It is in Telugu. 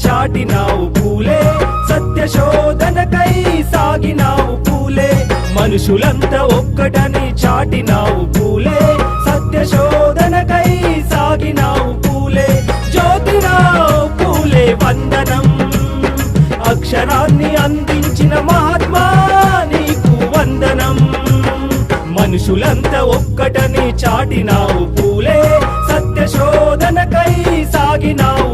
చాటినావు పూలే, సత్య శోధనకై సాగినావు పూలే. మనుషులంతా ఒక్కటని చాటినావు పూలే, సత్య శోధనకై సాగినావు పూలే. జ్యోతిరావు పూలే వందనం, అక్షరాన్ని అందించిన మహాత్మా నీకు వందనం. మనుషులంతా ఒక్కటని చాటినావు పూలే, సత్య శోధనకై సాగినావు